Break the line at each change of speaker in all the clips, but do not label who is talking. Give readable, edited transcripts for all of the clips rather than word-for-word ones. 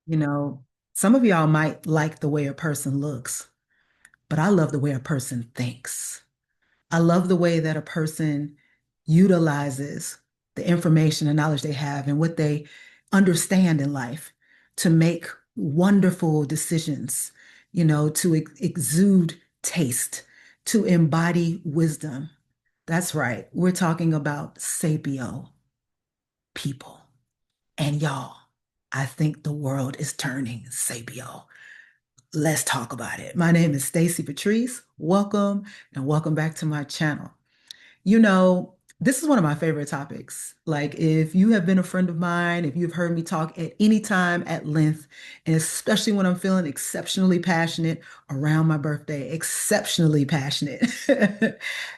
You know, some of y'all might like the way a person looks, but I love the way a person thinks. I love the way that a person utilizes the information and knowledge they have and what they understand in life to make wonderful decisions, to exude taste, to embody wisdom. That's right. We're talking about sapio people. And y'all, I think the world is turning sapio. Let's talk about it. My name is Stacy Patrice. Welcome and welcome back to my channel. This is one of my favorite topics. Like, if you have been a friend of mine, if you've heard me talk at any time at length, and especially when I'm feeling exceptionally passionate around my birthday, exceptionally passionate,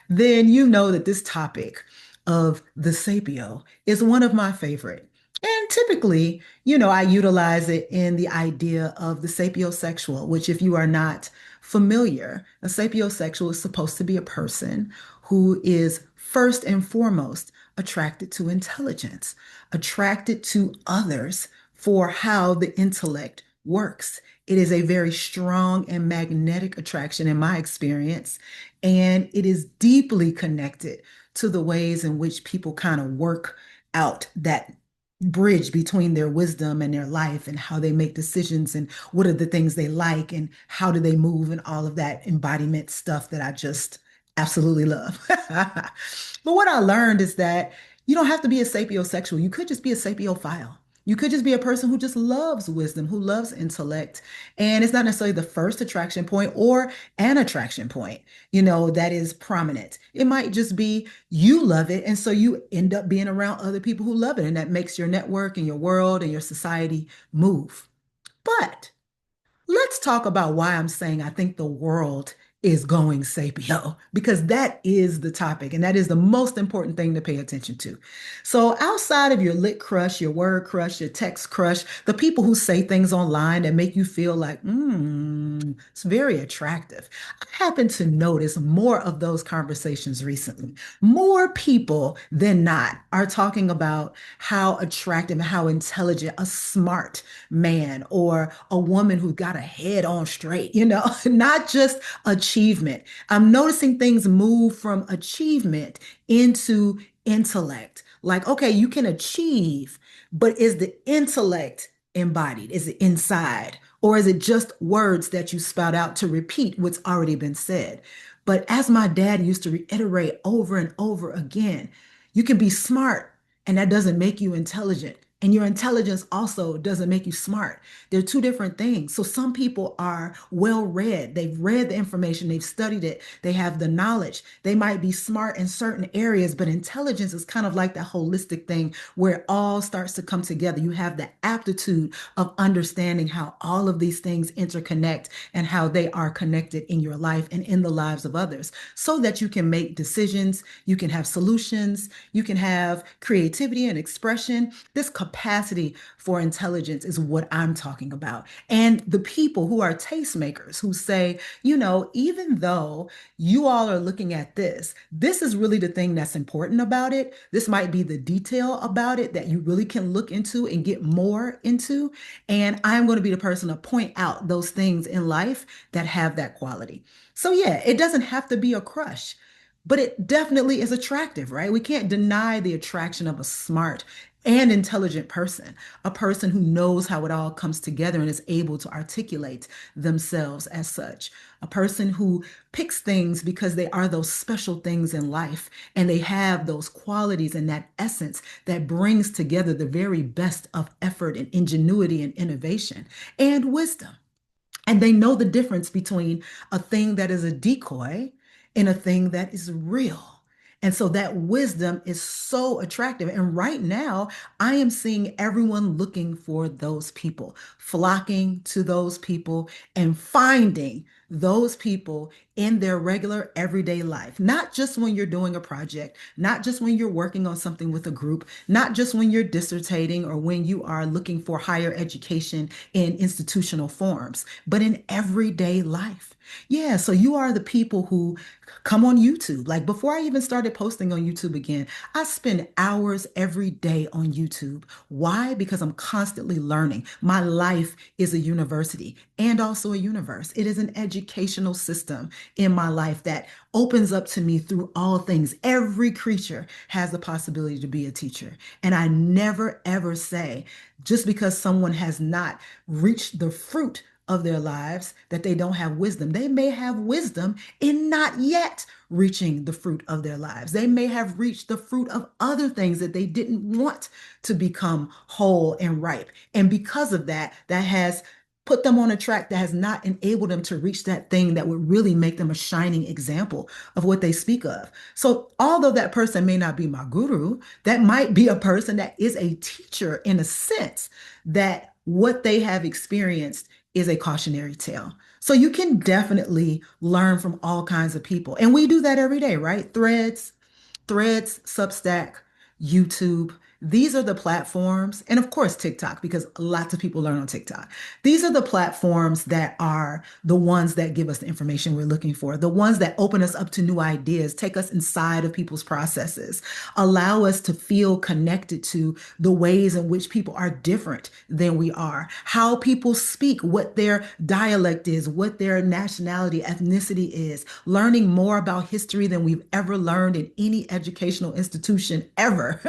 then you know that this topic of the sapio is one of my favorite. And typically, I utilize it in the idea of the sapiosexual, which, if you are not familiar, a sapiosexual is supposed to be a person who is first and foremost attracted to intelligence, attracted to others for how the intellect works. It is a very strong and magnetic attraction in my experience, and it is deeply connected to the ways in which people kind of work out that bridge between their wisdom and their life and how they make decisions and what are the things they like and how do they move and all of that embodiment stuff that I just absolutely love. But what I learned is that you don't have to be a sapiosexual. You could just be a sapiophile. You could just be a person who just loves wisdom, who loves intellect. And it's not necessarily the first attraction point or an attraction point, that is prominent. It might just be you love it. And so you end up being around other people who love it. And that makes your network and your world and your society move. But let's talk about why I'm saying I think the world is going sapio, because that is the topic and that is the most important thing to pay attention to. So, outside of your lit crush, your word crush, your text crush, the people who say things online that make you feel like, it's very attractive, I happen to notice more of those conversations recently. More people than not are talking about how attractive and how intelligent a smart man or a woman who got a head on straight, not just achievement. I'm noticing things move from achievement into intellect. Like, okay, you can achieve, but is the intellect embodied? Is it inside? Or is it just words that you spout out to repeat what's already been said? But as my dad used to reiterate over and over again, you can be smart and that doesn't make you intelligent. And your intelligence also doesn't make you smart. They're two different things. So some people are well read. They've read the information, they've studied it, they have the knowledge. They might be smart in certain areas, but intelligence is kind of like that holistic thing where it all starts to come together. You have the aptitude of understanding how all of these things interconnect and how they are connected in your life and in the lives of others so that you can make decisions, you can have solutions, you can have creativity and expression. This capacity for intelligence is what I'm talking about. And the people who are tastemakers who say, even though you all are looking at this, this is really the thing that's important about it. This might be the detail about it that you really can look into and get more into. And I'm going to be the person to point out those things in life that have that quality. So, yeah, it doesn't have to be a crush, but it definitely is attractive, right? We can't deny the attraction of a smart and intelligent person, a person who knows how it all comes together and is able to articulate themselves as such, a person who picks things because they are those special things in life and they have those qualities and that essence that brings together the very best of effort and ingenuity and innovation and wisdom. And they know the difference between a thing that is a decoy and a thing that is real. And so that wisdom is so attractive. And right now, I am seeing everyone looking for those people, flocking to those people and finding those people in their regular everyday life, not just when you're doing a project, not just when you're working on something with a group, not just when you're dissertating or when you are looking for higher education in institutional forms, but in everyday life. Yeah, so you are the people who come on YouTube. Like before I even started posting on YouTube again, I spend hours every day on YouTube. Why? Because I'm constantly learning. My life is a university and also a universe. It is an educational system in my life that opens up to me through all things. Every creature has the possibility to be a teacher. And I never ever say, just because someone has not reached the fruit of their lives that they don't have wisdom. They may have wisdom in not yet reaching the fruit of their lives. They may have reached the fruit of other things that they didn't want to become whole and ripe. And because of that, that has put them on a track that has not enabled them to reach that thing that would really make them a shining example of what they speak of. So, although that person may not be my guru, that might be a person that is a teacher in a sense that what they have experienced is a cautionary tale. So you can definitely learn from all kinds of people. And we do that every day, right? Threads, Substack, YouTube. These are the platforms, and of course, TikTok, because lots of people learn on TikTok. These are the platforms that are the ones that give us the information we're looking for, the ones that open us up to new ideas, take us inside of people's processes, allow us to feel connected to the ways in which people are different than we are, how people speak, what their dialect is, what their nationality, ethnicity is, learning more about history than we've ever learned in any educational institution ever.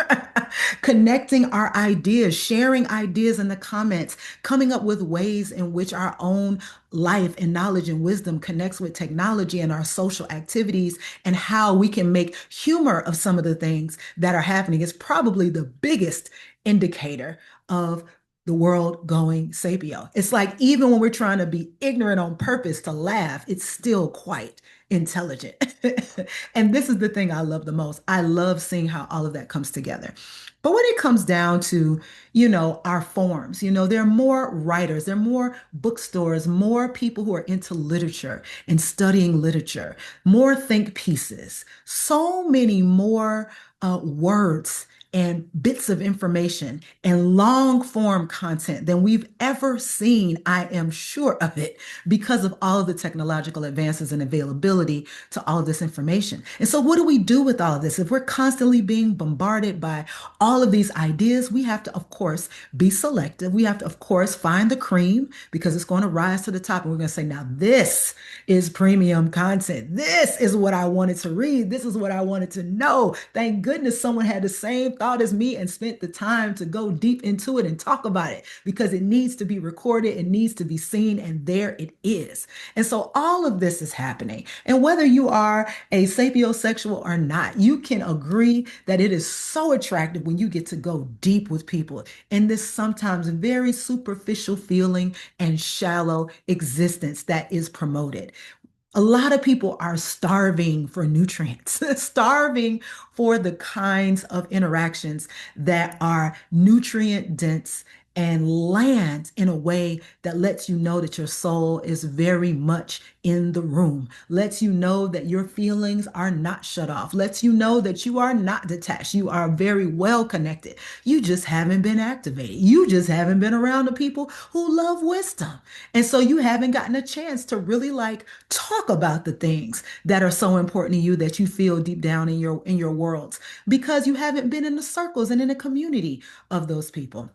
Connecting our ideas, sharing ideas in the comments, coming up with ways in which our own life and knowledge and wisdom connects with technology and our social activities, and how we can make humor of some of the things that are happening is probably the biggest indicator of the world going sapio. It's like even when we're trying to be ignorant on purpose to laugh, it's still quite intelligent. And this is the thing I love the most. I love seeing how all of that comes together. But when it comes down to, our forms, there are more writers, there are more bookstores, more people who are into literature and studying literature, more think pieces, so many more words and bits of information and long form content than we've ever seen. I am sure of it because of all of the technological advances and availability to all of this information. And so, what do we do with all of this? If we're constantly being bombarded by all of these ideas, we have to, of course, be selective. We have to, of course, find the cream because it's going to rise to the top. And we're going to say, now, this is premium content. This is what I wanted to read. This is what I wanted to know. Thank goodness someone had the same thought as me and spent the time to go deep into it and talk about it because it needs to be recorded, it needs to be seen, and there it is. And so all of this is happening. And whether you are a sapiosexual or not, you can agree that it is so attractive when you get to go deep with people in this sometimes very superficial feeling and shallow existence that is promoted. A lot of people are starving for nutrients, starving for the kinds of interactions that are nutrient dense and land in a way that lets you know that your soul is very much in the room, lets you know that your feelings are not shut off, lets you know that you are not detached. You are very well connected. You just haven't been activated. You just haven't been around the people who love wisdom. And so you haven't gotten a chance to really like talk about the things that are so important to you that you feel deep down in your worlds because you haven't been in the circles and in the community of those people.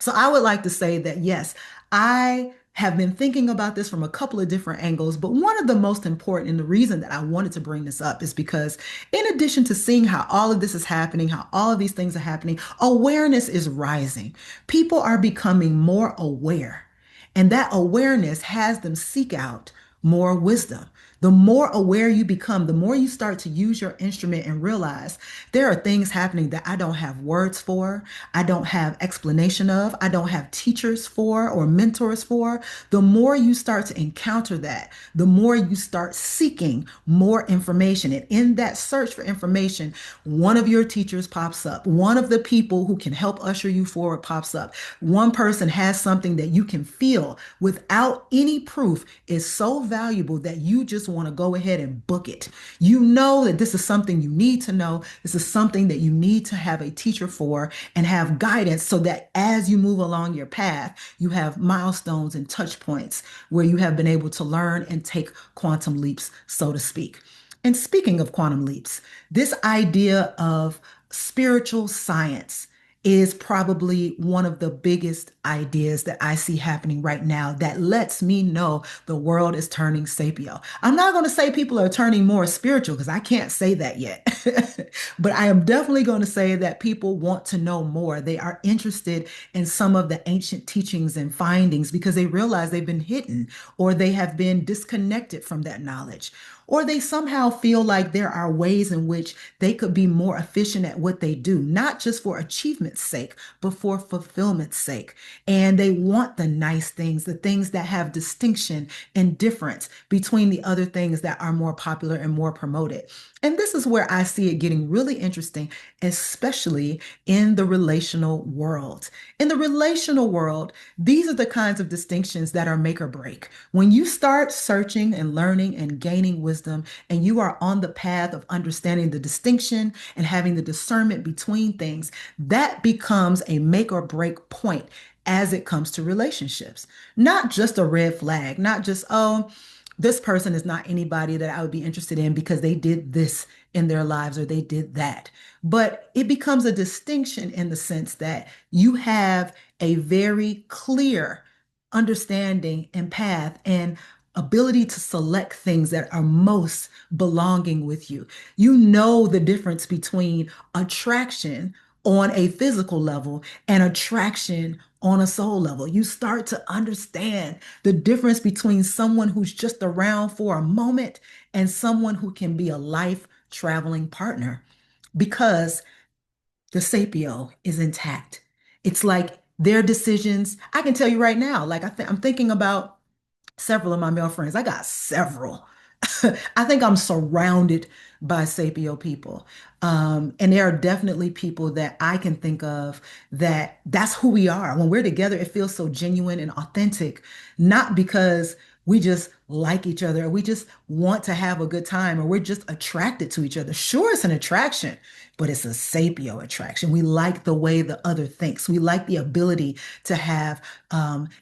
So I would like to say that yes, I have been thinking about this from a couple of different angles, but one of the most important and the reason that I wanted to bring this up is because in addition to seeing how all of this is happening, how all of these things are happening, awareness is rising. People are becoming more aware, and that awareness has them seek out more wisdom. The more aware you become, the more you start to use your instrument and realize there are things happening that I don't have words for, I don't have explanation of, I don't have teachers for or mentors for. The more you start to encounter that, the more you start seeking more information. And in that search for information, one of your teachers pops up. One of the people who can help usher you forward pops up. One person has something that you can feel without any proof is so valuable that you just just want to go ahead and book it. You know that this is something you need to know. This is something that you need to have a teacher for and have guidance so that as you move along your path, you have milestones and touch points where you have been able to learn and take quantum leaps, so to speak. And speaking of quantum leaps, this idea of spiritual science is probably one of the biggest ideas that I see happening right now that lets me know the world is turning sapio. I'm not going to say people are turning more spiritual because I can't say that yet. But I am definitely going to say that people want to know more. They are interested in some of the ancient teachings and findings because they realize they've been hidden or they have been disconnected from that knowledge. Or they somehow feel like there are ways in which they could be more efficient at what they do, not just for achievement's sake, but for fulfillment's sake. And they want the nice things, the things that have distinction and difference between the other things that are more popular and more promoted. And this is where I see it getting really interesting, especially in the relational world. In the relational world, these are the kinds of distinctions that are make or break. When you start searching and learning and gaining wisdom, and you are on the path of understanding the distinction and having the discernment between things, that becomes a make or break point as it comes to relationships. Not just a red flag, not just, oh, this person is not anybody that I would be interested in because they did this in their lives or they did that. But it becomes a distinction in the sense that you have a very clear understanding and path and ability to select things that are most belonging with you. You know the difference between attraction on a physical level and attraction on a soul level. You start to understand the difference between someone who's just around for a moment and someone who can be a life traveling partner because the sapio is intact. It's like their decisions. I can tell you right now, like I'm thinking about several of my male friends. I got several. I think I'm surrounded by sapio people. And there are definitely people that I can think of that that's who we are. When we're together, it feels so genuine and authentic, not because we just like each other, or we just want to have a good time, or we're just attracted to each other. Sure, it's an attraction, but it's a sapio attraction. We like the way the other thinks. We like the ability to have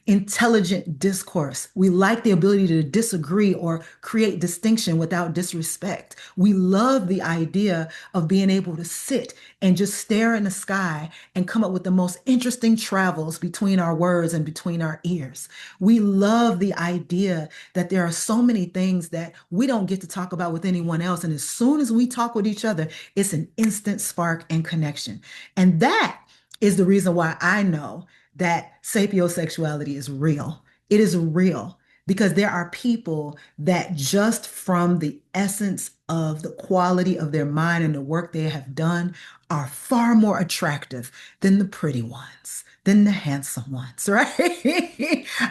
intelligent discourse. We like the ability to disagree or create distinction without disrespect. We love the idea of being able to sit and just stare in the sky and come up with the most interesting travels between our words and between our ears. We love the idea that there are so many things that we don't get to talk about with anyone else. And as soon as we talk with each other, it's an instant spark and connection. And that is the reason why I know that sapiosexuality is real. It is real because there are people that just from the essence of the quality of their mind and the work they have done are far more attractive than the pretty ones, than the handsome ones, right?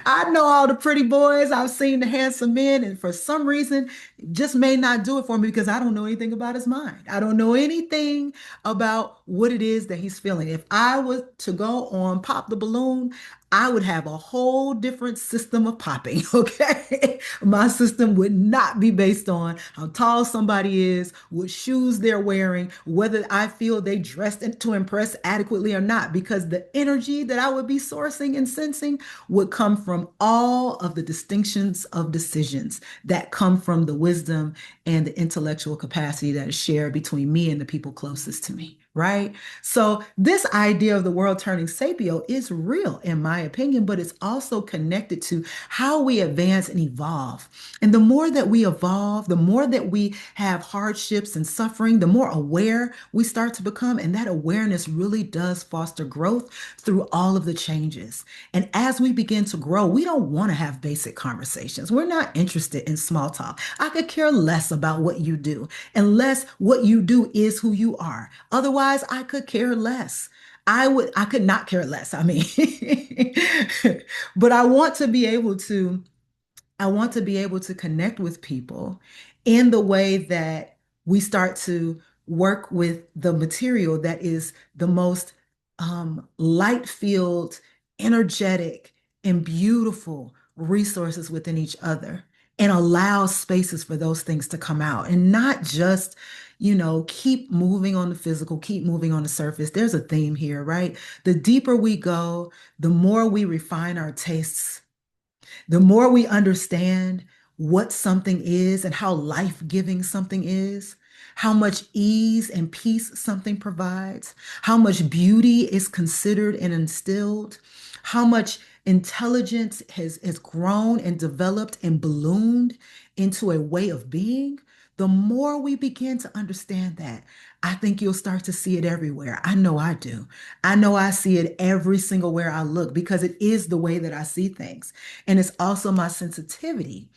I know all the pretty boys, I've seen the handsome men, and for some reason, just may not do it for me because I don't know anything about his mind. I don't know anything about what it is that he's feeling. If I was to go on Pop the Balloon, I would have a whole different system of popping, okay? My system would not be based on how tall somebody is, what shoes they're wearing, whether I feel they dressed to impress adequately or not, because the energy that I would be sourcing and sensing would come from all of the distinctions of decisions that come from the wisdom and the intellectual capacity that is shared between me and the people closest to me, right? So this idea of the world turning sapio is real in my opinion, but it's also connected to how we advance and evolve. And the more that we evolve, the more that we have hardships and suffering, the more aware we start to become. And that awareness really does foster growth through all of the changes. And as we begin to grow, we don't want to have basic conversations. We're not interested in small talk. I could care less about what you do unless what you do is who you are. Otherwise, I could care less. I could not care less. I mean, but I want to be able to connect with people in the way that we start to work with the material that is the most light filled, energetic, and beautiful resources within each other. and allow spaces for those things to come out and not just, keep moving on the physical, keep moving on the surface. There's a theme here, right? The deeper we go, the more we refine our tastes, the more we understand what something is and how life-giving something is, how much ease and peace something provides, how much beauty is considered and instilled, how much intelligence has grown and developed and ballooned into a way of being, the more we begin to understand that, I think you'll start to see it everywhere. I know I do. I know I see it every single where I look because it is the way that I see things. And it's also my sensitivity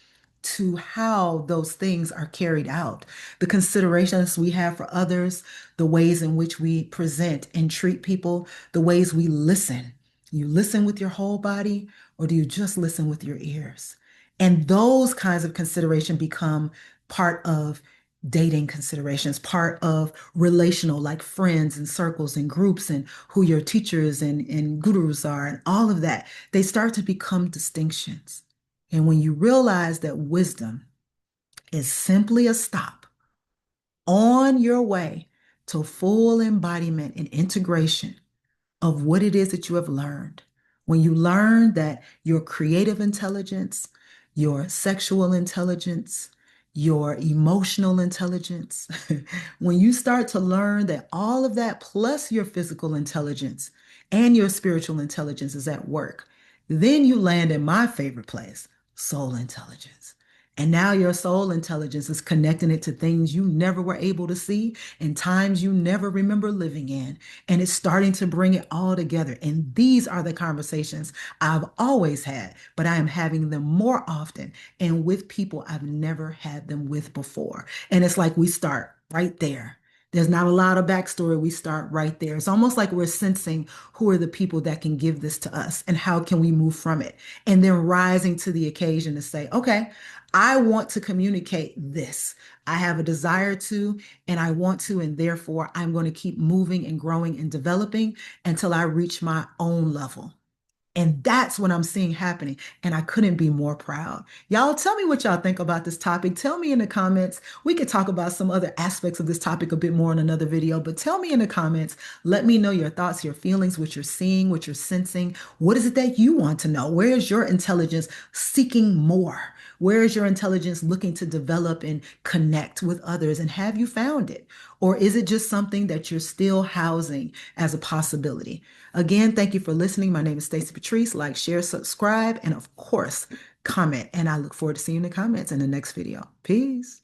to how those things are carried out, the considerations we have for others, the ways in which we present and treat people, the ways we listen. You listen with your whole body, or do you just listen with your ears? And those kinds of consideration become part of dating considerations, part of relational, like friends and circles and groups, and who your teachers and gurus are, and all of that. They start to become distinctions. And when you realize that wisdom is simply a stop on your way to full embodiment and integration of what it is that you have learned. When you learn that your creative intelligence, your sexual intelligence, your emotional intelligence, when you start to learn that all of that plus your physical intelligence and your spiritual intelligence is at work, then you land in my favorite place, soul intelligence. And now your soul intelligence is connecting it to things you never were able to see and times you never remember living in. And it's starting to bring it all together. And these are the conversations I've always had, but I am having them more often and with people I've never had them with before. And it's like we start right there. There's not a lot of backstory. We start right there. It's almost like we're sensing who are the people that can give this to us and how can we move from it. And then rising to the occasion to say, okay, I want to communicate this. I have a desire to, and I want to, and therefore I'm going to keep moving and growing and developing until I reach my own level. And that's what I'm seeing happening. And I couldn't be more proud. Y'all tell me what y'all think about this topic. Tell me in the comments. We could talk about some other aspects of this topic a bit more in another video, but tell me in the comments. Let me know your thoughts, your feelings, what you're seeing, what you're sensing. What is it that you want to know? Where is your intelligence seeking more? Where is your intelligence looking to develop and connect with others? And have you found it? Or is it just something that you're still housing as a possibility? Again, thank you for listening. My name is Stacy Patrice. Like, share, subscribe, and of course, comment. And I look forward to seeing you in the comments in the next video. Peace.